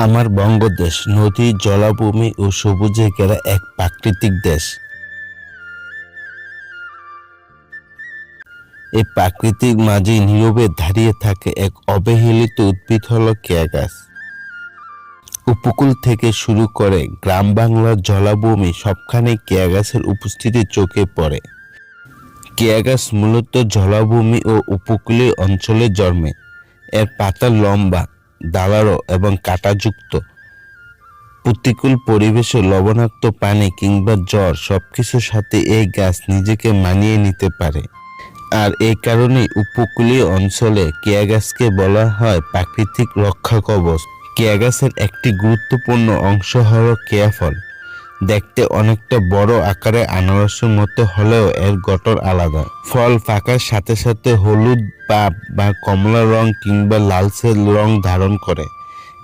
আমার বঙ্গদেশ নদী, জলাভূমি ও সবুজে ঘেরা এক প্রাকৃতিক দেশ। এই প্রাকৃতিক মাঝেই নীরবে দাঁড়িয়ে থাকে এক অবহেলিত উদ্ভিদ হলো কেয়া গাছ। উপকূল থেকে শুরু করে গ্রাম বাংলার জলাভূমি সবখানে কেয়া গাছের উপস্থিতি চোখে পড়ে। কেয়া গাছ মূলত জলাভূমি ও উপকূলীয় অঞ্চলে জন্মে। এর পাতা লম্বা, ধারালো এবং কাঁটাযুক্ত। প্রতিকূল পরিবেশে লবণাক্ত পানি কিংবা জ্বর সবকিছুর সাথে এই গাছ নিজেকে মানিয়ে নিতে পারে। আর এই কারণেই উপকূলীয় অঞ্চলে কেয়া গাছকে বলা হয় প্রাকৃতিক রক্ষা কবচ। কেয়া গাছের একটি গুরুত্বপূর্ণ অংশ হলো কেয়া ফল। দেখতে অনেকটা বড় আকারে আনারসের মতো হলেও এর গঠন আলাদা। ফল পাকার সাথে সাথে হলুদ বা কমলা রং কিংবা লালচে রং ধারণ করে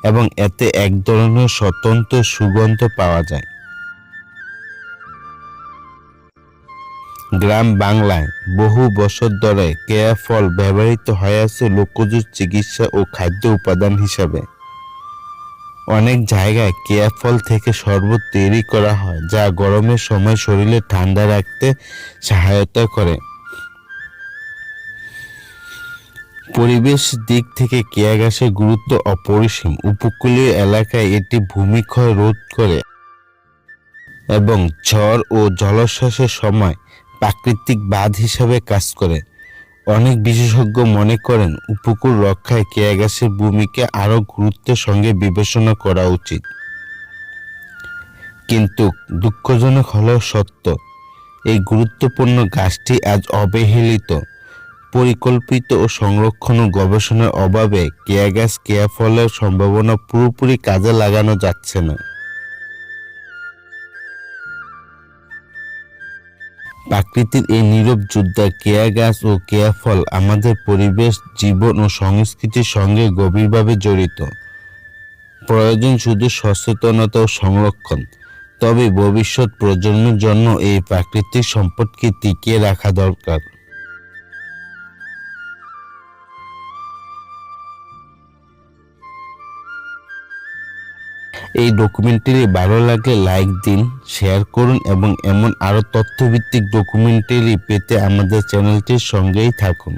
এবং এতে এক ধরনের স্বতন্ত্র সুগন্ধ পাওয়া যায়। গ্রাম বাংলায় বহু বছর ধরে কেয়া ফল ব্যবহৃত হয়ে আসছে লোকজ চিকিৎসা ও খাদ্য উপাদান হিসাবে। অনেক জায়গায় কেয়া ফল থেকে শরবত তৈরি করা হয়, যা গরমের সময় শরীরে ঠান্ডা রাখতে সহায়তা করে। পরিবেশ দিক থেকে কেয়া গাছের গুরুত্ব অপরিসীম। উপকূলীয় এলাকায় এটি ভূমিক্ষয় রোধ করে এবং ঝড় ও জলোচ্ছ্বাসের সময় প্রাকৃতিক বাঁধ হিসাবে কাজ করে। অনেক বিশেষজ্ঞ মনে করেন উপকূল রক্ষায় কেয়া গাছের ভূমিকা আরও গুরুত্বের সঙ্গে বিবেচনা করা উচিত। কিন্তু দুঃখজনক হলেও সত্য, এই গুরুত্বপূর্ণ গাছটি আজ অবহেলিত। পরিকল্পিত ও সংরক্ষণ ও গবেষণার অভাবে কেয়া গাছ কেয়া ফলের সম্ভাবনা পুরোপুরি কাজে লাগানো যাচ্ছে না। প্রাকৃতির এই নীরব যোদ্ধা কেয়া গাছ ও কেয়া ফল আমাদের পরিবেশ, জীবন ও সংস্কৃতির সঙ্গে গভীরভাবে জড়িত। প্রয়োজন শুধু সচেতনতা ও সংরক্ষণ। তবে ভবিষ্যৎ প্রজন্মের জন্য এই প্রাকৃতিক সম্পদকে টিকিয়ে রাখা দরকার। এই ডকুমেন্টারি ভালো লাগলে লাইক দিন, শেয়ার করুন এবং এমন আরও তথ্যভিত্তিক ডকুমেন্টারি পেতে আমাদের চ্যানেলটির সঙ্গেই থাকুন।